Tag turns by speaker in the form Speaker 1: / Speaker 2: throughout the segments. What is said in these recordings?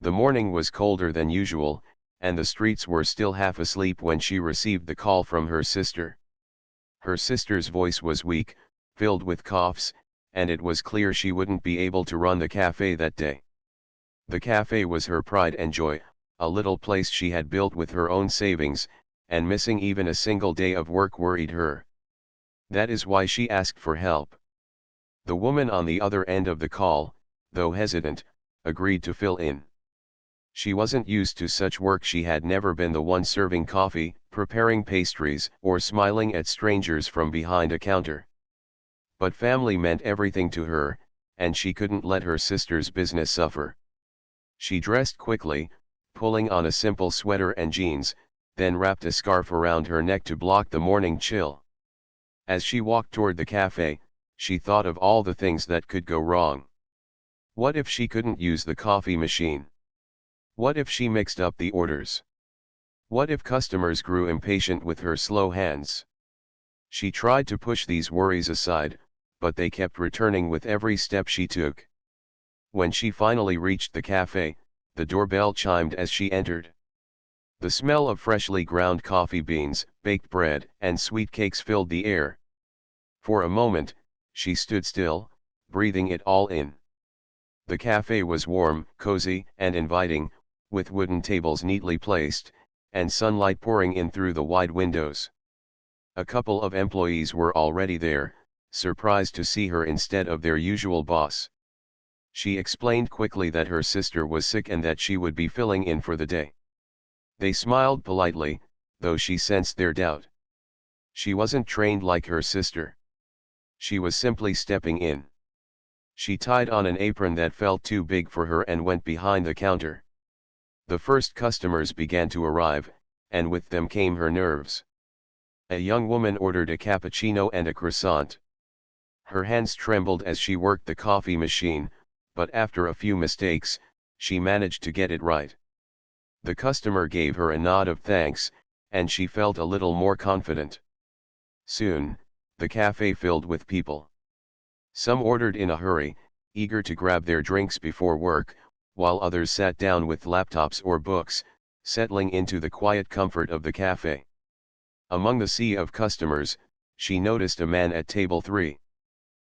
Speaker 1: The morning was colder than usual, and the streets were still half asleep when she received the call from her sister. Her sister's voice was weak, filled with coughs, and it was clear she wouldn't be able to run the cafe that day. The cafe was her pride and joy, a little place she had built with her own savings, and missing even a single day of work worried her. That is why she asked for help. The woman on the other end of the call, though hesitant, agreed to fill in. She wasn't used to such work. She had never been the one serving coffee, preparing pastries, or smiling at strangers from behind a counter. But family meant everything to her, and she couldn't let her sister's business suffer. She dressed quickly, pulling on a simple sweater and jeans, then wrapped a scarf around her neck to block the morning chill. As she walked toward the cafe, she thought of all the things that could go wrong. What if she couldn't use the coffee machine? What if she mixed up the orders? What if customers grew impatient with her slow hands? She tried to push these worries aside, but they kept returning with every step she took. When she finally reached the cafe, the doorbell chimed as she entered. The smell of freshly ground coffee beans, baked bread, and sweet cakes filled the air. For a moment, she stood still, breathing it all in. The cafe was warm, cozy, and inviting, with wooden tables neatly placed, and sunlight pouring in through the wide windows. A couple of employees were already there, surprised to see her instead of their usual boss. She explained quickly that her sister was sick and that she would be filling in for the day. They smiled politely, though she sensed their doubt. She wasn't trained like her sister. She was simply stepping in. She tied on an apron that felt too big for her and went behind the counter. The first customers began to arrive, and with them came her nerves. A young woman ordered a cappuccino and a croissant. Her hands trembled as she worked the coffee machine, but after a few mistakes, she managed to get it right. The customer gave her a nod of thanks, and she felt a little more confident. Soon, the cafe filled with people. Some ordered in a hurry, eager to grab their drinks before work, while others sat down with laptops or books, settling into the quiet comfort of the cafe. Among the sea of customers, she noticed a man at table 3.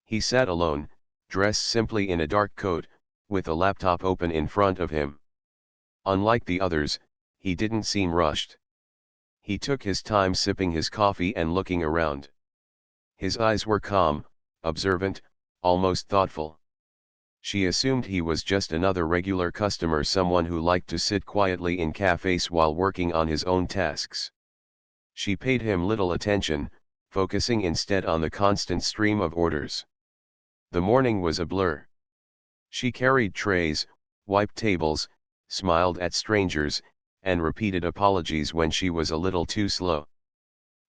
Speaker 1: He sat alone, dressed simply in a dark coat, with a laptop open in front of him. Unlike the others, he didn't seem rushed. He took his time sipping his coffee and looking around. His eyes were calm, observant, almost thoughtful. She assumed he was just another regular customer, someone who liked to sit quietly in cafes while working on his own tasks. She paid him little attention, focusing instead on the constant stream of orders. The morning was a blur. She carried trays, wiped tables, smiled at strangers, and repeated apologies when she was a little too slow.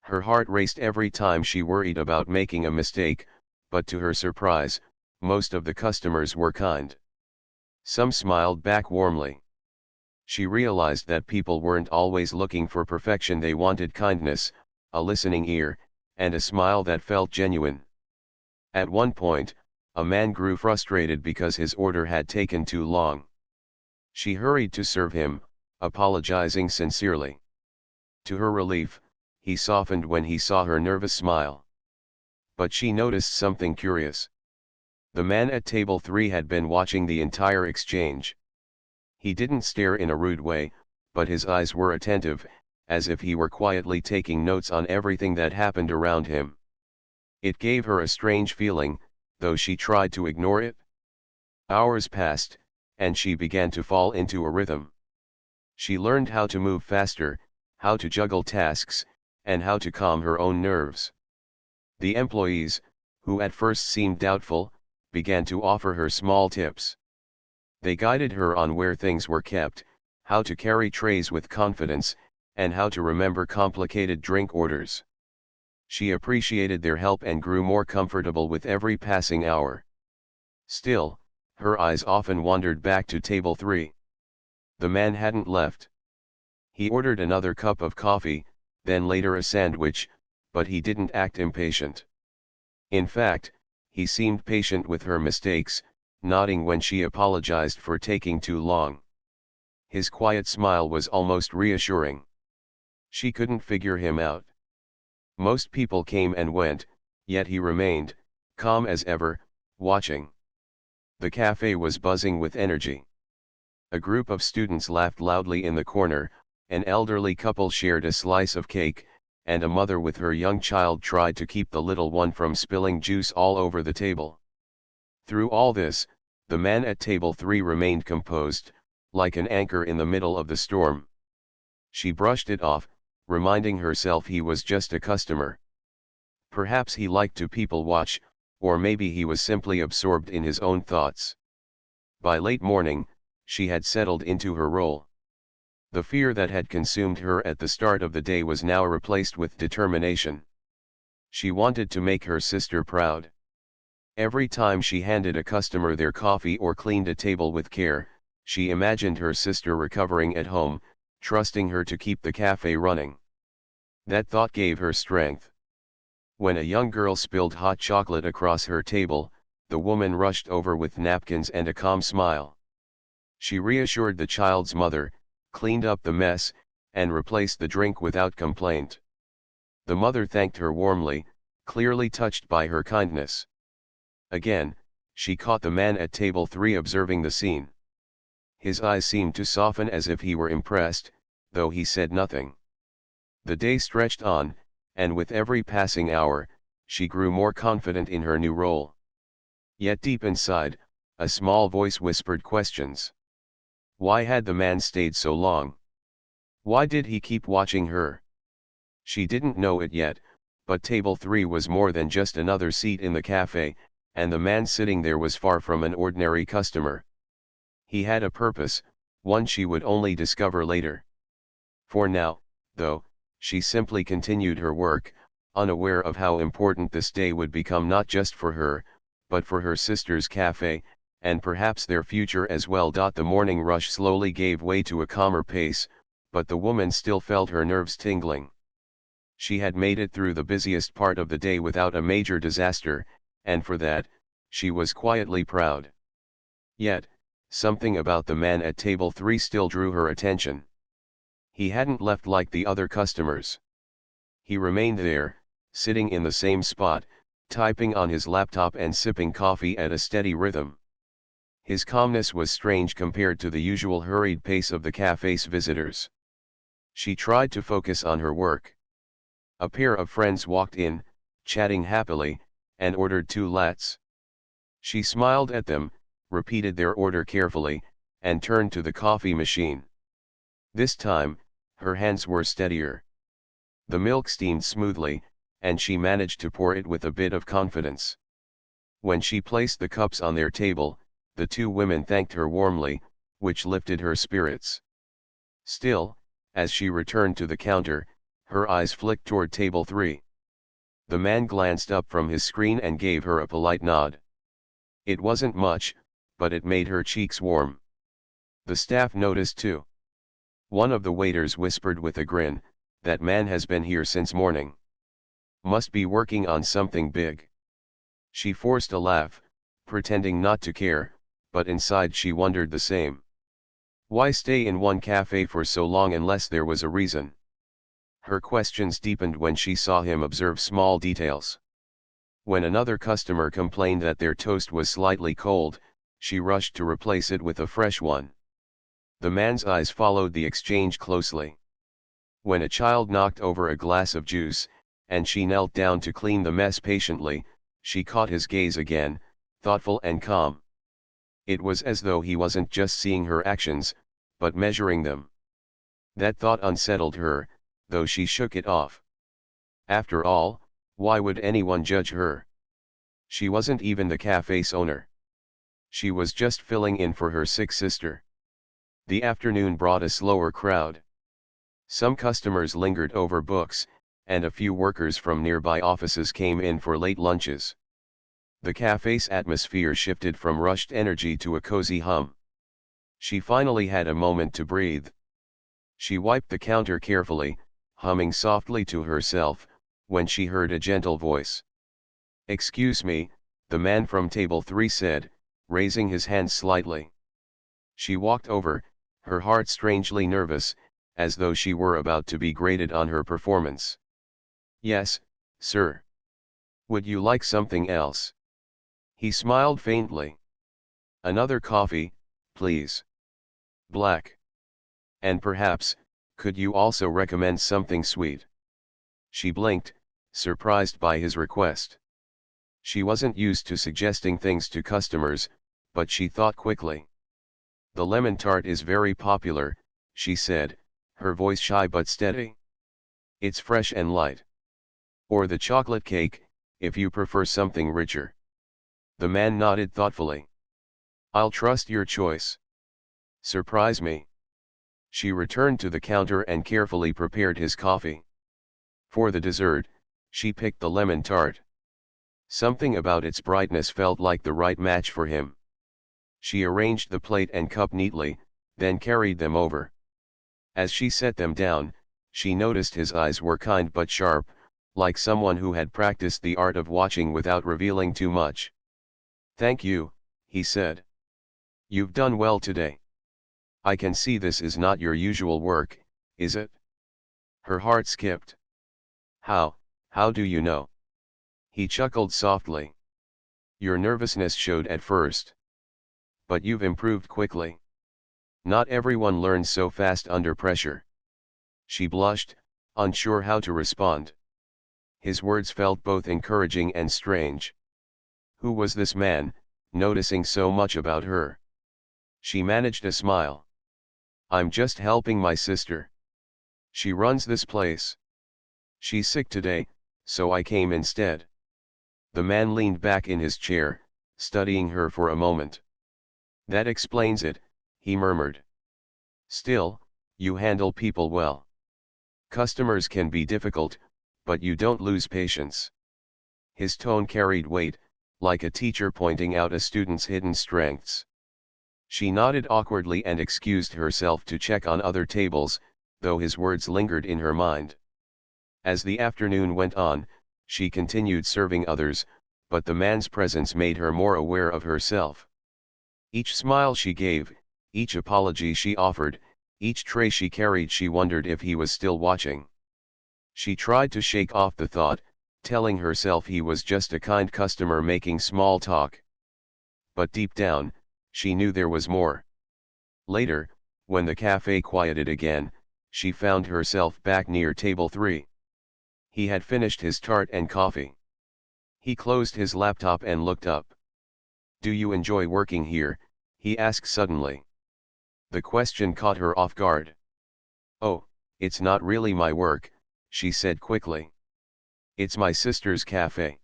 Speaker 1: Her heart raced every time she worried about making a mistake, but to her surprise, most of the customers were kind. Some smiled back warmly. She realized that people weren't always looking for perfection. They wanted kindness, a listening ear, and a smile that felt genuine. At one point, a man grew frustrated because his order had taken too long. She hurried to serve him, apologizing sincerely. To her relief, he softened when he saw her nervous smile. But she noticed something curious. The man at table 3 had been watching the entire exchange. He didn't stare in a rude way, but his eyes were attentive, as if he were quietly taking notes on everything that happened around him. It gave her a strange feeling, though she tried to ignore it. Hours passed, and she began to fall into a rhythm. She learned how to move faster, how to juggle tasks, and how to calm her own nerves. The employees, who at first seemed doubtful, began to offer her small tips. They guided her on where things were kept, how to carry trays with confidence, and how to remember complicated drink orders. She appreciated their help and grew more comfortable with every passing hour. Still, her eyes often wandered back to table 3. The man hadn't left. He ordered another cup of coffee, then later a sandwich, but he didn't act impatient. In fact, he seemed patient with her mistakes, nodding when she apologized for taking too long. His quiet smile was almost reassuring. She couldn't figure him out. Most people came and went, yet he remained, calm as ever, watching. The cafe was buzzing with energy. A group of students laughed loudly in the corner, an elderly couple shared a slice of cake, and a mother with her young child tried to keep the little one from spilling juice all over the table. Through all this, the man at table 3 remained composed, like an anchor in the middle of the storm. She brushed it off, reminding herself he was just a customer. Perhaps he liked to people watch, or maybe he was simply absorbed in his own thoughts. By late morning, she had settled into her role. The fear that had consumed her at the start of the day was now replaced with determination. She wanted to make her sister proud. Every time she handed a customer their coffee or cleaned a table with care, she imagined her sister recovering at home, trusting her to keep the cafe running. That thought gave her strength. When a young girl spilled hot chocolate across her table, the woman rushed over with napkins and a calm smile. She reassured the child's mother, cleaned up the mess, and replaced the drink without complaint. The mother thanked her warmly, clearly touched by her kindness. Again, she caught the man at table 3 observing the scene. His eyes seemed to soften as if he were impressed, though he said nothing. The day stretched on, and with every passing hour, she grew more confident in her new role. Yet deep inside, a small voice whispered questions. Why had the man stayed so long? Why did he keep watching her? She didn't know it yet, but table 3 was more than just another seat in the cafe, and the man sitting there was far from an ordinary customer. He had a purpose, one she would only discover later. For now, though, she simply continued her work, unaware of how important this day would become not just for her, but for her sister's cafe, and perhaps their future as well. The morning rush slowly gave way to a calmer pace, but the woman still felt her nerves tingling. She had made it through the busiest part of the day without a major disaster, and for that, she was quietly proud. Yet, something about the man at table 3 still drew her attention. He hadn't left like the other customers. He remained there, sitting in the same spot, typing on his laptop and sipping coffee at a steady rhythm. His calmness was strange compared to the usual hurried pace of the cafe's visitors. She tried to focus on her work. A pair of friends walked in, chatting happily, and ordered 2 lattes. She smiled at them, repeated their order carefully, and turned to the coffee machine. This time, her hands were steadier. The milk steamed smoothly, and she managed to pour it with a bit of confidence. When she placed the cups on their table, the 2 women thanked her warmly, which lifted her spirits. Still, as she returned to the counter, her eyes flicked toward table 3. The man glanced up from his screen and gave her a polite nod. It wasn't much, but it made her cheeks warm. The staff noticed too. One of the waiters whispered with a grin, "That man has been here since morning. Must be working on something big." She forced a laugh, pretending not to care, but inside she wondered the same. Why stay in one cafe for so long unless there was a reason? Her questions deepened when she saw him observe small details. When another customer complained that their toast was slightly cold, she rushed to replace it with a fresh one. The man's eyes followed the exchange closely. When a child knocked over a glass of juice, and she knelt down to clean the mess patiently, she caught his gaze again, thoughtful and calm. It was as though he wasn't just seeing her actions, but measuring them. That thought unsettled her, though she shook it off. After all, why would anyone judge her? She wasn't even the cafe's owner. She was just filling in for her sick sister. The afternoon brought a slower crowd. Some customers lingered over books, and a few workers from nearby offices came in for late lunches. The cafe's atmosphere shifted from rushed energy to a cozy hum. She finally had a moment to breathe. She wiped the counter carefully, humming softly to herself, when she heard a gentle voice. "Excuse me," the man from table 3 said, raising his hand slightly. She walked over, her heart strangely nervous, as though she were about to be graded on her performance. "Yes, sir. Would you like something else?" He smiled faintly. "Another coffee, please. Black. And perhaps, could you also recommend something sweet?" She blinked, surprised by his request. She wasn't used to suggesting things to customers, but she thought quickly. "The lemon tart is very popular," she said, her voice shy but steady. "It's fresh and light. Or the chocolate cake, if you prefer something richer." The man nodded thoughtfully. "I'll trust your choice. Surprise me." She returned to the counter and carefully prepared his coffee. For the dessert, she picked the lemon tart. Something about its brightness felt like the right match for him. She arranged the plate and cup neatly, then carried them over. As she set them down, she noticed his eyes were kind but sharp, like someone who had practiced the art of watching without revealing too much. "Thank you," he said. "You've done well today. I can see this is not your usual work, is it?" Her heart skipped. How do you know?" He chuckled softly. "Your nervousness showed at first. But you've improved quickly. Not everyone learns so fast under pressure." She blushed, unsure how to respond. His words felt both encouraging and strange. Who was this man, noticing so much about her? She managed a smile. "I'm just helping my sister. She runs this place. She's sick today, so I came instead." The man leaned back in his chair, studying her for a moment. "That explains it," he murmured. "Still, you handle people well. Customers can be difficult, but you don't lose patience." His tone carried weight, like a teacher pointing out a student's hidden strengths. She nodded awkwardly and excused herself to check on other tables, though his words lingered in her mind. As the afternoon went on, she continued serving others, but the man's presence made her more aware of herself. Each smile she gave, each apology she offered, each tray she carried, she wondered if he was still watching. She tried to shake off the thought, telling herself he was just a kind customer making small talk. But deep down, she knew there was more. Later, when the cafe quieted again, she found herself back near table 3. He had finished his tart and coffee. He closed his laptop and looked up. "Do you enjoy working here?" he asked suddenly. The question caught her off guard. "Oh, it's not really my work," she said quickly. "It's my sister's cafe.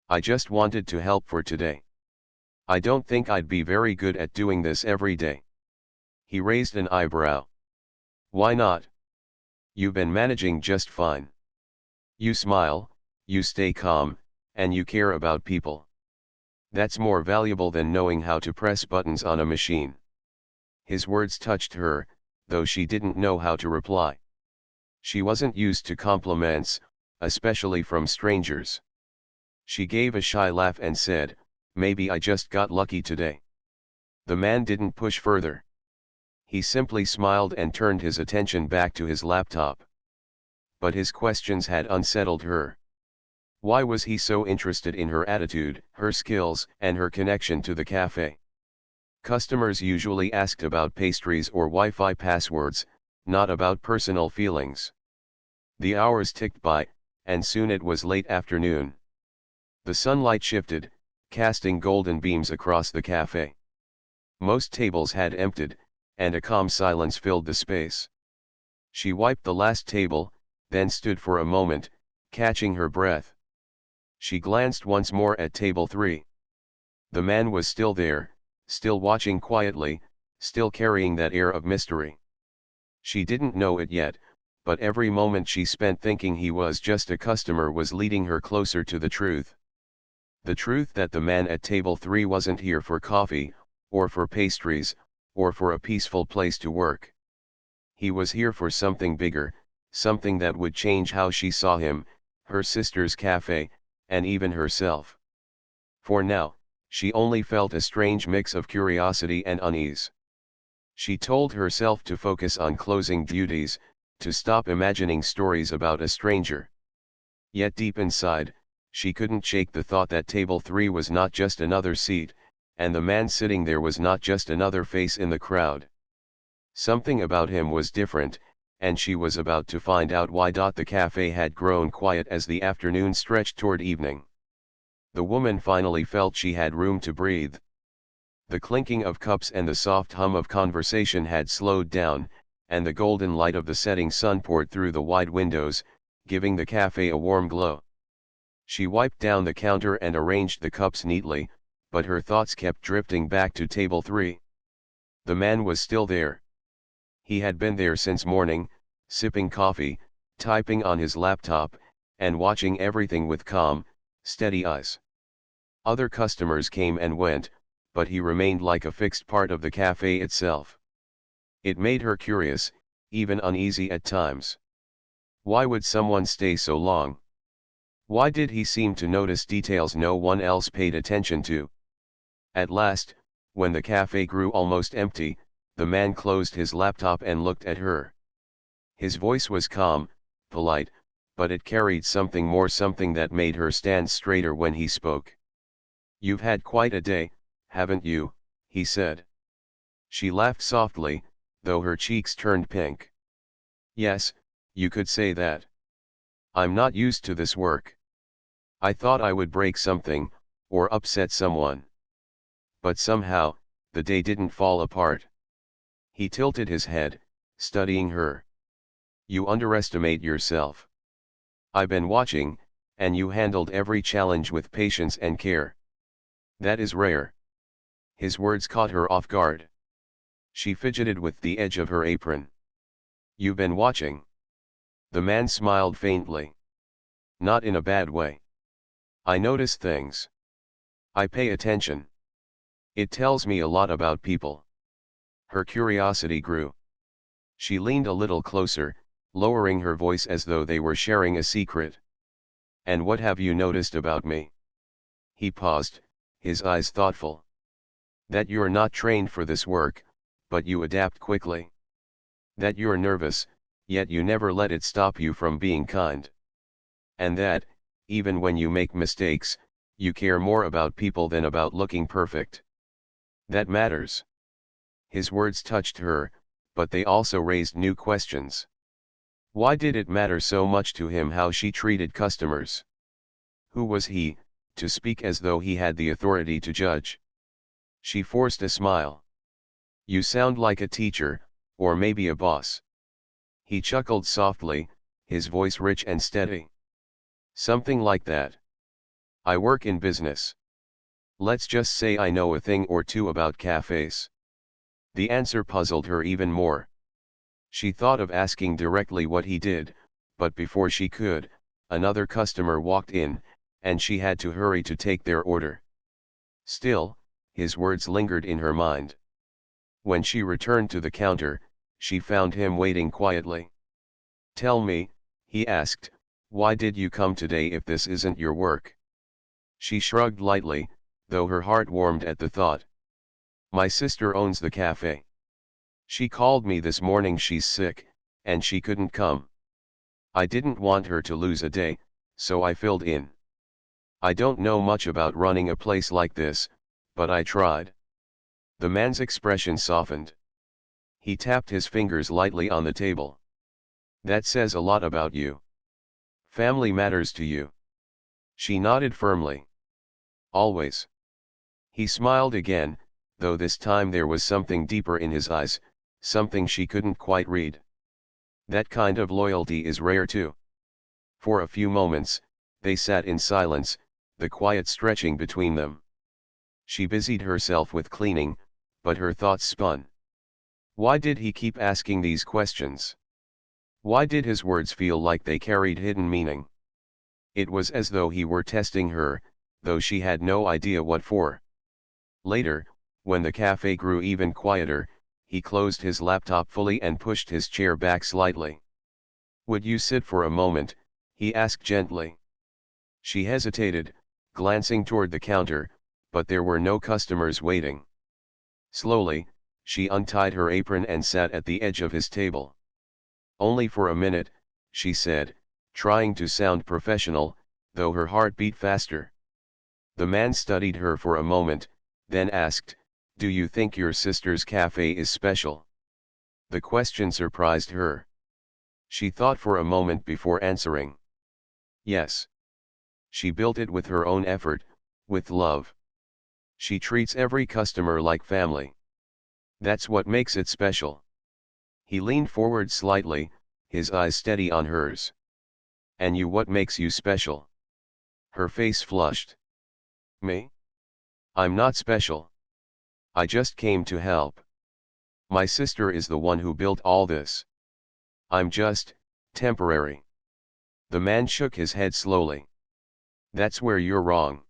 Speaker 1: I just wanted to help for today. I don't think I'd be very good at doing this every day." He raised an eyebrow. "Why not? You've been managing just fine. You smile, you stay calm, and you care about people. That's more valuable than knowing how to press buttons on a machine." His words touched her, though she didn't know how to reply. She wasn't used to compliments, especially from strangers. She gave a shy laugh and said, "Maybe I just got lucky today." The man didn't push further. He simply smiled and turned his attention back to his laptop. But his questions had unsettled her. Why was he so interested in her attitude, her skills, and her connection to the cafe? Customers usually asked about pastries or Wi-Fi passwords, not about personal feelings. The hours ticked by, and soon it was late afternoon. The sunlight shifted, casting golden beams across the cafe. Most tables had emptied, and a calm silence filled the space. She wiped the last table, then stood for a moment, catching her breath. She glanced once more at table 3. The man was still there, still watching quietly, still carrying that air of mystery. She didn't know it yet, but every moment she spent thinking he was just a customer was leading her closer to the truth. The truth that the man at table 3 wasn't here for coffee, or for pastries, or for a peaceful place to work. He was here for something bigger, something that would change how she saw him, her sister's cafe, and even herself. For now, she only felt a strange mix of curiosity and unease. She told herself to focus on closing duties, to stop imagining stories about a stranger. Yet deep inside, she couldn't shake the thought that table 3 was not just another seat, and the man sitting there was not just another face in the crowd. Something about him was different, and she was about to find out why. The cafe had grown quiet as the afternoon stretched toward evening. The woman finally felt she had room to breathe. The clinking of cups and the soft hum of conversation had slowed down, and the golden light of the setting sun poured through the wide windows, giving the cafe a warm glow. She wiped down the counter and arranged the cups neatly, but her thoughts kept drifting back to table 3. The man was still there. He had been there since morning, sipping coffee, typing on his laptop, and watching everything with calm, steady eyes. Other customers came and went, but he remained like a fixed part of the cafe itself. It made her curious, even uneasy at times. Why would someone stay so long? Why did he seem to notice details no one else paid attention to? At last, when the cafe grew almost empty, the man closed his laptop and looked at her. His voice was calm, polite, but it carried something more, something that made her stand straighter when he spoke. "You've had quite a day, haven't you?" he said. She laughed softly, though her cheeks turned pink. "Yes, you could say that. I'm not used to this work. I thought I would break something, or upset someone. But somehow, the day didn't fall apart." He tilted his head, studying her. "You underestimate yourself. I've been watching, and you handled every challenge with patience and care. That is rare." His words caught her off guard. She fidgeted with the edge of her apron. "You've been watching?" The man smiled faintly. "Not in a bad way. I notice things. I pay attention. It tells me a lot about people." Her curiosity grew. She leaned a little closer, lowering her voice as though they were sharing a secret. "And what have you noticed about me?" He paused, his eyes thoughtful. "That you're not trained for this work, but you adapt quickly. That you're nervous, yet you never let it stop you from being kind. And that, even when you make mistakes, you care more about people than about looking perfect. That matters." His words touched her, but they also raised new questions. Why did it matter so much to him how she treated customers? Who was he, to speak as though he had the authority to judge? She forced a smile. "You sound like a teacher, or maybe a boss." He chuckled softly, his voice rich and steady. "Something like that. I work in business. Let's just say I know a thing or two about cafes." The answer puzzled her even more. She thought of asking directly what he did, but before she could, another customer walked in, and she had to hurry to take their order. Still, his words lingered in her mind. When she returned to the counter, she found him waiting quietly. "Tell me," he asked, "why did you come today if this isn't your work?" She shrugged lightly, though her heart warmed at the thought. "My sister owns the cafe. She called me this morning. She's sick, and she couldn't come. I didn't want her to lose a day, so I filled in. I don't know much about running a place like this, but I tried." The man's expression softened. He tapped his fingers lightly on the table. "That says a lot about you. Family matters to you." She nodded firmly. "Always." He smiled again, though this time there was something deeper in his eyes, something she couldn't quite read. "That kind of loyalty is rare too." For a few moments, they sat in silence, the quiet stretching between them. She busied herself with cleaning, but her thoughts spun. Why did he keep asking these questions? Why did his words feel like they carried hidden meaning? It was as though he were testing her, though she had no idea what for. Later, when the cafe grew even quieter, he closed his laptop fully and pushed his chair back slightly. "Would you sit for a moment?" he asked gently. She hesitated, glancing toward the counter, but there were no customers waiting. Slowly, She untied her apron and sat at the edge of his table. "Only for a minute," she said, trying to sound professional, though her heart beat faster. The man studied her for a moment, then asked, "Do you think your sister's cafe is special?" The question surprised her. She thought for a moment before answering. "Yes. She built it with her own effort, with love. She treats every customer like family. That's what makes it special." He leaned forward slightly, his eyes steady on hers. "And you, what makes you special?" Her face flushed. "Me? I'm not special. I just came to help. My sister is the one who built all this. I'm just temporary." The man shook his head slowly. "That's where you're wrong.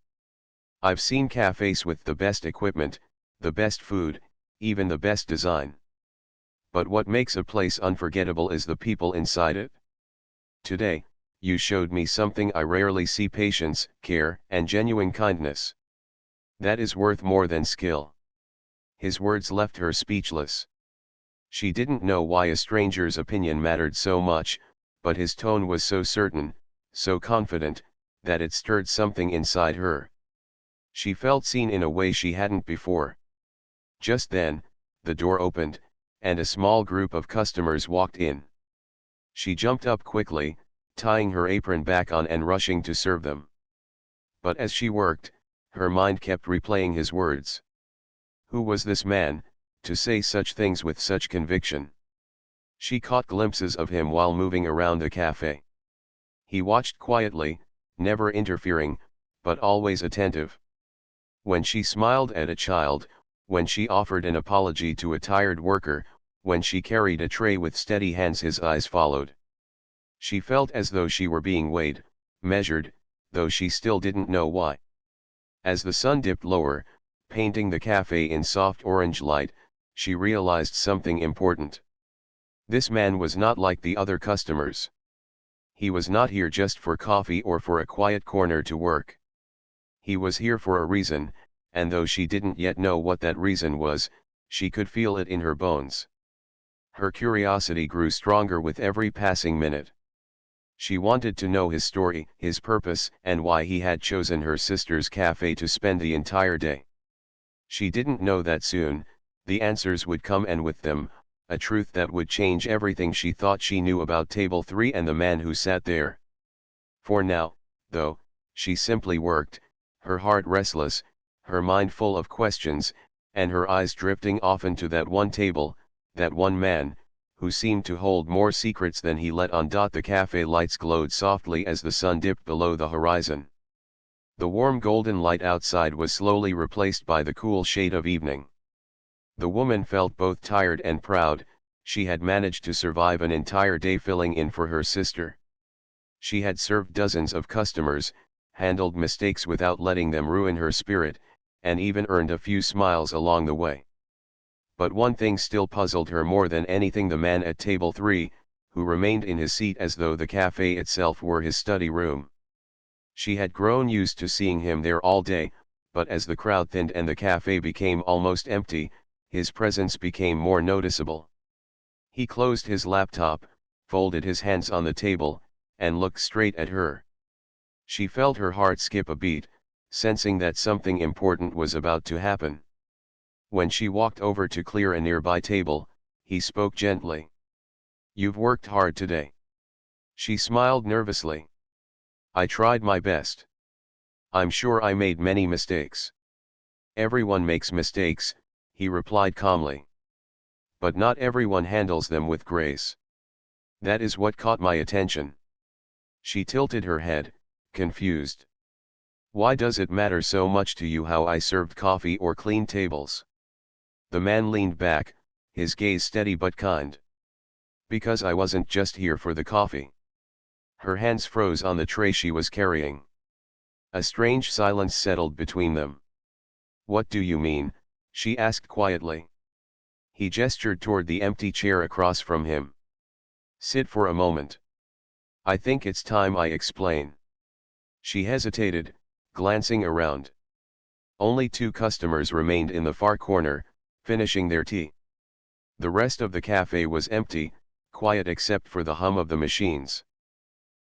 Speaker 1: I've seen cafes with the best equipment, the best food, even the best design. But what makes a place unforgettable is the people inside it. Today, you showed me something I rarely see: patience, care, and genuine kindness. That is worth more than skill." His words left her speechless. She didn't know why a stranger's opinion mattered so much, but his tone was so certain, so confident, that it stirred something inside her. She felt seen in a way she hadn't before. Just then, the door opened, and a small group of customers walked in. She jumped up quickly, tying her apron back on and rushing to serve them. But as she worked, her mind kept replaying his words. Who was this man, to say such things with such conviction? She caught glimpses of him while moving around the cafe. He watched quietly, never interfering, but always attentive. When she smiled at a child, when she offered an apology to a tired worker, when she carried a tray with steady hands, his eyes followed. She felt as though she were being weighed, measured, though she still didn't know why. As the sun dipped lower, painting the cafe in soft orange light, she realized something important. This man was not like the other customers. He was not here just for coffee or for a quiet corner to work. He was here for a reason, and though she didn't yet know what that reason was, she could feel it in her bones. Her curiosity grew stronger with every passing minute. She wanted to know his story, his purpose, and why he had chosen her sister's cafe to spend the entire day. She didn't know that soon, the answers would come, and with them, a truth that would change everything she thought she knew about Table 3 and the man who sat there. For now, though, she simply worked, her heart restless, her mind full of questions, and her eyes drifting often to that one table, that one man, who seemed to hold more secrets than he let on. The cafe lights glowed softly as the sun dipped below the horizon. The warm golden light outside was slowly replaced by the cool shade of evening. The woman felt both tired and proud. She had managed to survive an entire day filling in for her sister. She had served dozens of customers, handled mistakes without letting them ruin her spirit, and even earned a few smiles along the way. But one thing still puzzled her more than anything: the man at Table 3, who remained in his seat as though the cafe itself were his study room. She had grown used to seeing him there all day, but as the crowd thinned and the cafe became almost empty, his presence became more noticeable. He closed his laptop, folded his hands on the table, and looked straight at her. She felt her heart skip a beat, sensing that something important was about to happen. When she walked over to clear a nearby table, he spoke gently. "You've worked hard today." She smiled nervously. "I tried my best. I'm sure I made many mistakes." "Everyone makes mistakes," he replied calmly. "But not everyone handles them with grace. That is what caught my attention." She tilted her head, confused. "Why does it matter so much to you how I served coffee or cleaned tables?" The man leaned back, his gaze steady but kind. "Because I wasn't just here for the coffee." Her hands froze on the tray she was carrying. A strange silence settled between them. "What do you mean?" she asked quietly. He gestured toward the empty chair across from him. "Sit for a moment. I think it's time I explain." She hesitated, glancing around. Only two customers remained in the far corner, finishing their tea. The rest of the cafe was empty, quiet except for the hum of the machines.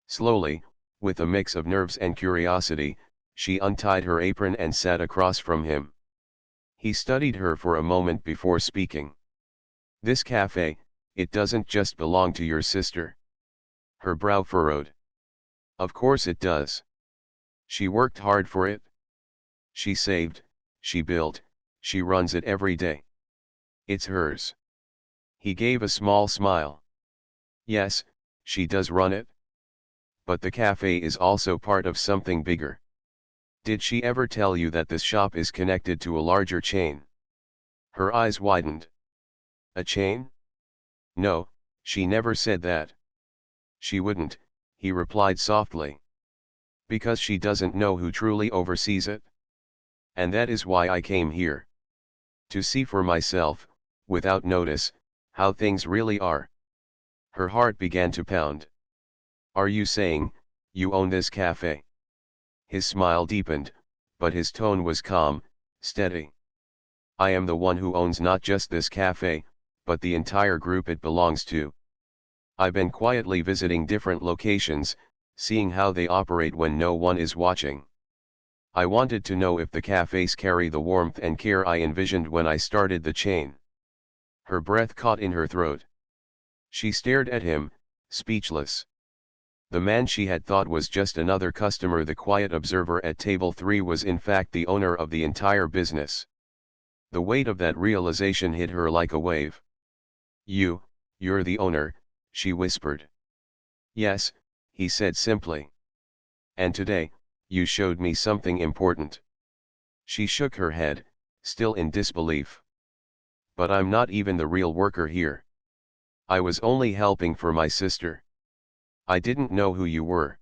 Speaker 1: Slowly, with a mix of nerves and curiosity, she untied her apron and sat across from him. He studied her for a moment before speaking. "This cafe, it doesn't just belong to your sister." Her brow furrowed. "Of course it does. She worked hard for it. She saved, she built, she runs it every day. It's hers." He gave a small smile. "Yes, she does run it. But the cafe is also part of something bigger. Did she ever tell you that this shop is connected to a larger chain?" Her eyes widened. "A chain? No, she never said that." "She wouldn't," he replied softly. "Because she doesn't know who truly oversees it. And that is why I came here. To see for myself, without notice, how things really are." Her heart began to pound. "Are you saying, you own this cafe?" His smile deepened, but his tone was calm, steady. "I am the one who owns not just this cafe, but the entire group it belongs to. I've been quietly visiting different locations, seeing how they operate when no one is watching. I wanted to know if the cafes carry the warmth and care I envisioned when I started the chain." Her breath caught in her throat. She stared at him, speechless. The man she had thought was just another customer, the quiet observer at table 3, was in fact the owner of the entire business. The weight of that realization hit her like a wave. You're the owner," she whispered. "Yes," he said simply. "And today, you showed me something important." She shook her head, still in disbelief. "But I'm not even the real worker here. I was only helping for my sister. I didn't know who you were.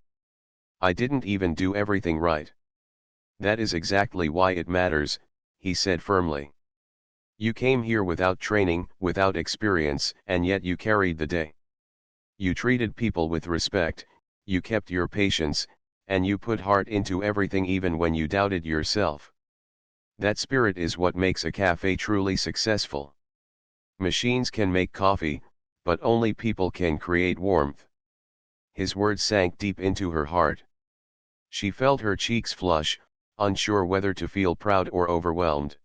Speaker 1: I didn't even do everything right." "That is exactly why it matters," he said firmly. "You came here without training, without experience, and yet you carried the day. You treated people with respect, you kept your patience, and you put heart into everything even when you doubted yourself. That spirit is what makes a cafe truly successful. Machines can make coffee, but only people can create warmth." His words sank deep into her heart. She felt her cheeks flush, unsure whether to feel proud or overwhelmed.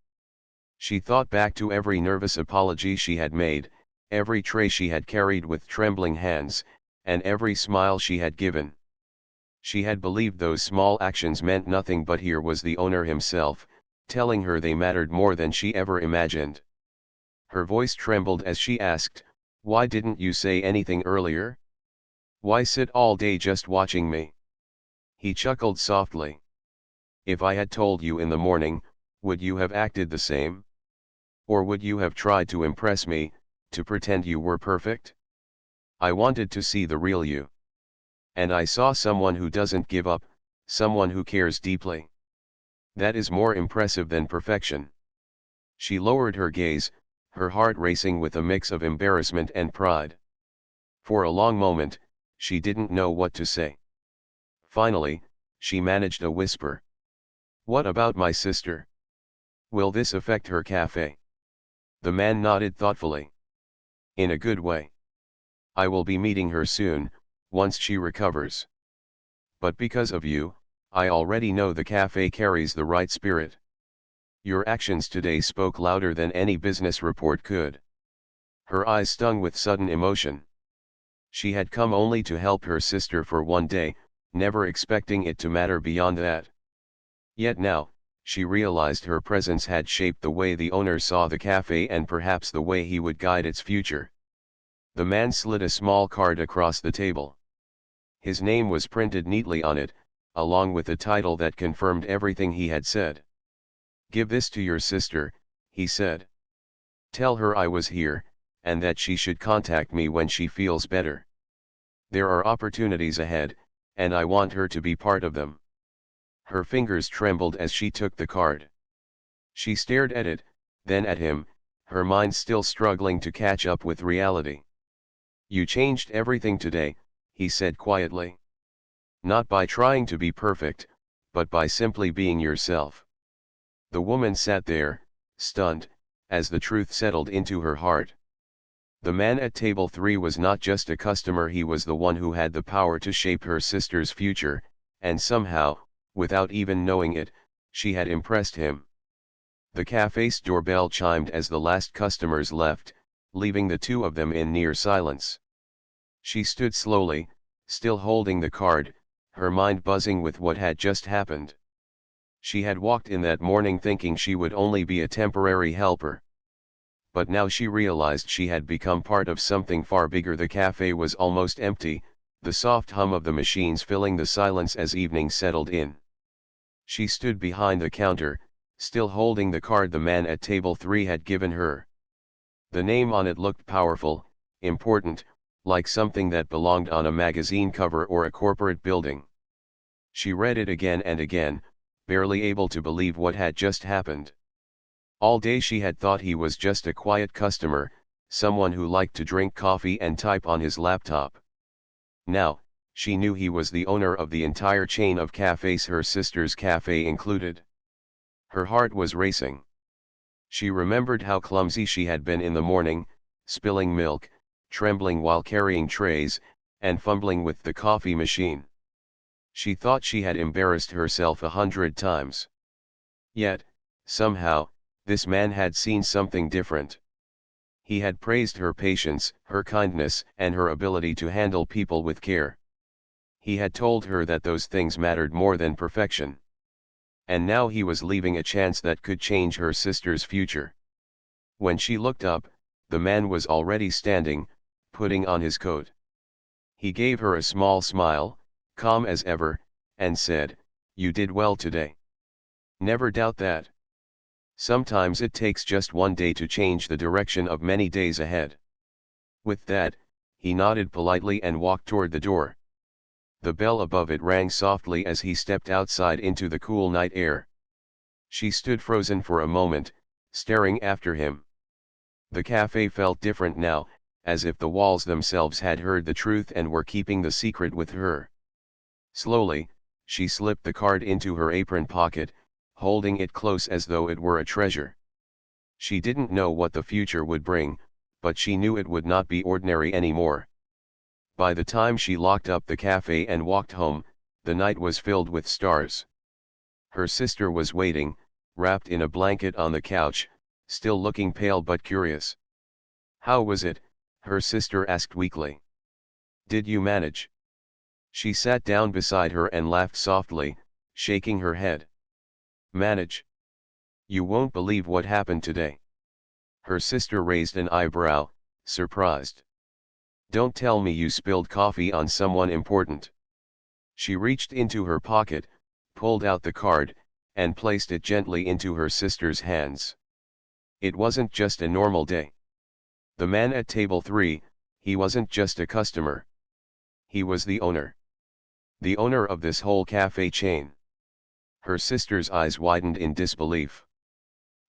Speaker 1: She thought back to every nervous apology she had made, every tray she had carried with trembling hands, and every smile she had given. She had believed those small actions meant nothing, but here was the owner himself, telling her they mattered more than she ever imagined. Her voice trembled as she asked, "Why didn't you say anything earlier? Why sit all day just watching me?" He chuckled softly. "If I had told you in the morning, would you have acted the same? Or would you have tried to impress me, to pretend you were perfect? I wanted to see the real you. And I saw someone who doesn't give up, someone who cares deeply. That is more impressive than perfection." She lowered her gaze, her heart racing with a mix of embarrassment and pride. For a long moment, she didn't know what to say. Finally, she managed a whisper. "What about my sister? Will this affect her cafe?" The man nodded thoughtfully. "In a good way. I will be meeting her soon, once she recovers. But because of you, I already know the cafe carries the right spirit. Your actions today spoke louder than any business report could." Her eyes stung with sudden emotion. She had come only to help her sister for one day, never expecting it to matter beyond that. Yet now, she realized her presence had shaped the way the owner saw the cafe and perhaps the way he would guide its future. The man slid a small card across the table. His name was printed neatly on it, along with a title that confirmed everything he had said. "Give this to your sister," he said. "Tell her I was here, and that she should contact me when she feels better. There are opportunities ahead, and I want her to be part of them." Her fingers trembled as she took the card. She stared at it, then at him, her mind still struggling to catch up with reality. "You changed everything today," he said quietly. "Not by trying to be perfect, but by simply being yourself." The woman sat there, stunned, as the truth settled into her heart. The man at table 3 was not just a customer, he was the one who had the power to shape her sister's future, and somehow, without even knowing it, she had impressed him. The cafe's doorbell chimed as the last customers left, leaving the two of them in near silence. She stood slowly, still holding the card, her mind buzzing with what had just happened. She had walked in that morning thinking she would only be a temporary helper. But now she realized she had become part of something far bigger. The cafe was almost empty, the soft hum of the machines filling the silence as evening settled in. She stood behind the counter, still holding the card the man at table 3 had given her. The name on it looked powerful, important, like something that belonged on a magazine cover or a corporate building. She read it again and again, barely able to believe what had just happened. All day she had thought he was just a quiet customer, someone who liked to drink coffee and type on his laptop. Now, she knew he was the owner of the entire chain of cafes, her sister's cafe included. Her heart was racing. She remembered how clumsy she had been in the morning, spilling milk, trembling while carrying trays, and fumbling with the coffee machine. She thought she had embarrassed herself 100 times. Yet, somehow, this man had seen something different. He had praised her patience, her kindness, and her ability to handle people with care. He had told her that those things mattered more than perfection. And now he was leaving a chance that could change her sister's future. When she looked up, the man was already standing, putting on his coat. He gave her a small smile, calm as ever, and said, "You did well today. Never doubt that. Sometimes it takes just one day to change the direction of many days ahead." With that, he nodded politely and walked toward the door. The bell above it rang softly as he stepped outside into the cool night air. She stood frozen for a moment, staring after him. The cafe felt different now, as if the walls themselves had heard the truth and were keeping the secret with her. Slowly, she slipped the card into her apron pocket, holding it close as though it were a treasure. She didn't know what the future would bring, but she knew it would not be ordinary anymore. By the time she locked up the cafe and walked home, the night was filled with stars. Her sister was waiting, wrapped in a blanket on the couch, still looking pale but curious. "How was it?" her sister asked weakly. "Did you manage?" She sat down beside her and laughed softly, shaking her head. "Manage? You won't believe what happened today." Her sister raised an eyebrow, surprised. "Don't tell me you spilled coffee on someone important." She reached into her pocket, pulled out the card, and placed it gently into her sister's hands. It wasn't just a normal day. The man at table 3, he wasn't just a customer. He was the owner. The owner of this whole cafe chain. Her sister's eyes widened in disbelief.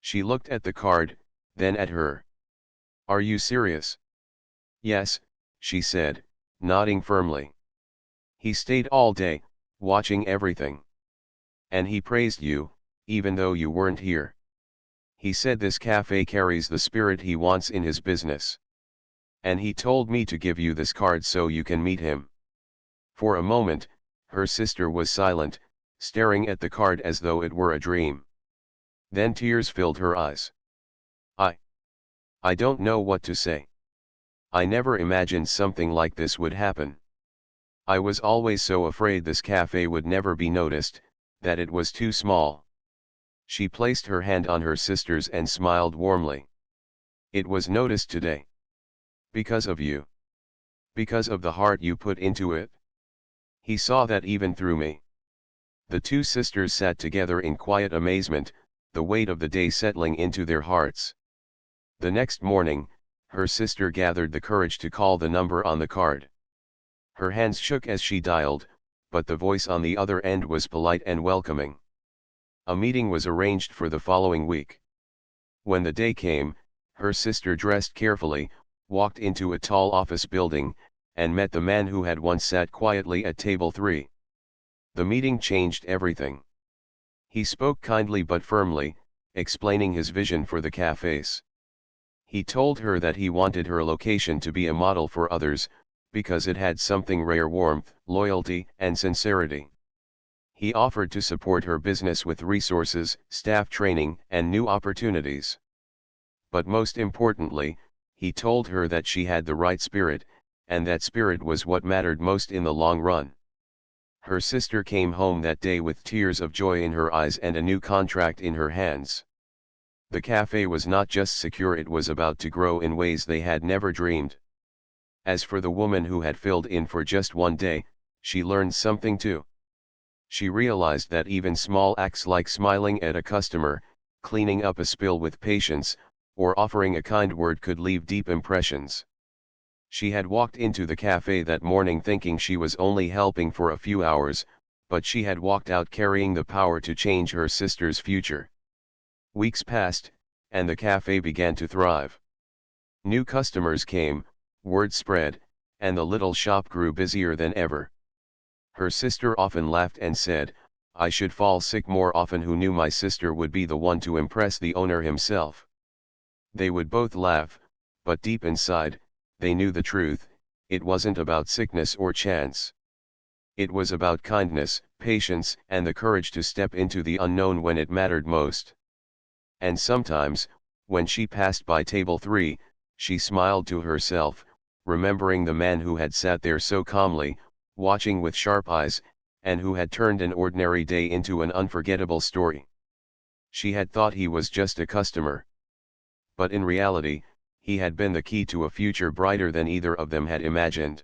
Speaker 1: She looked at the card, then at her. "Are you serious?" "Yes," she said, nodding firmly. "He stayed all day, watching everything. And he praised you, even though you weren't here. He said this cafe carries the spirit he wants in his business. And he told me to give you this card so you can meet him." For a moment, her sister was silent, staring at the card as though it were a dream. Then tears filled her eyes. I I don't know what to say. I never imagined something like this would happen. I was always so afraid this cafe would never be noticed, that it was too small." She placed her hand on her sister's and smiled warmly. "It was noticed today. Because of you. Because of the heart you put into it. He saw that even through me." The two sisters sat together in quiet amazement, the weight of the day settling into their hearts. The next morning, her sister gathered the courage to call the number on the card. Her hands shook as she dialed, but the voice on the other end was polite and welcoming. A meeting was arranged for the following week. When the day came, her sister dressed carefully, walked into a tall office building, and met the man who had once sat quietly at table 3. The meeting changed everything. He spoke kindly but firmly, explaining his vision for the cafes. He told her that he wanted her location to be a model for others, because it had something rare: warmth, loyalty, and sincerity. He offered to support her business with resources, staff training, and new opportunities. But most importantly, he told her that she had the right spirit, and that spirit was what mattered most in the long run. Her sister came home that day with tears of joy in her eyes and a new contract in her hands. The cafe was not just secure, it was about to grow in ways they had never dreamed. As for the woman who had filled in for just one day, she learned something too. She realized that even small acts like smiling at a customer, cleaning up a spill with patience, or offering a kind word could leave deep impressions. She had walked into the cafe that morning thinking she was only helping for a few hours, but she had walked out carrying the power to change her sister's future. Weeks passed, and the cafe began to thrive. New customers came, word spread, and the little shop grew busier than ever. Her sister often laughed and said, "I should fall sick more often." Who knew my sister would be the one to impress the owner himself? They would both laugh, but deep inside, they knew the truth: it wasn't about sickness or chance. It was about kindness, patience, and the courage to step into the unknown when it mattered most. And sometimes, when she passed by table 3, she smiled to herself, remembering the man who had sat there so calmly, watching with sharp eyes, and who had turned an ordinary day into an unforgettable story. She had thought he was just a customer. But in reality, he had been the key to a future brighter than either of them had imagined.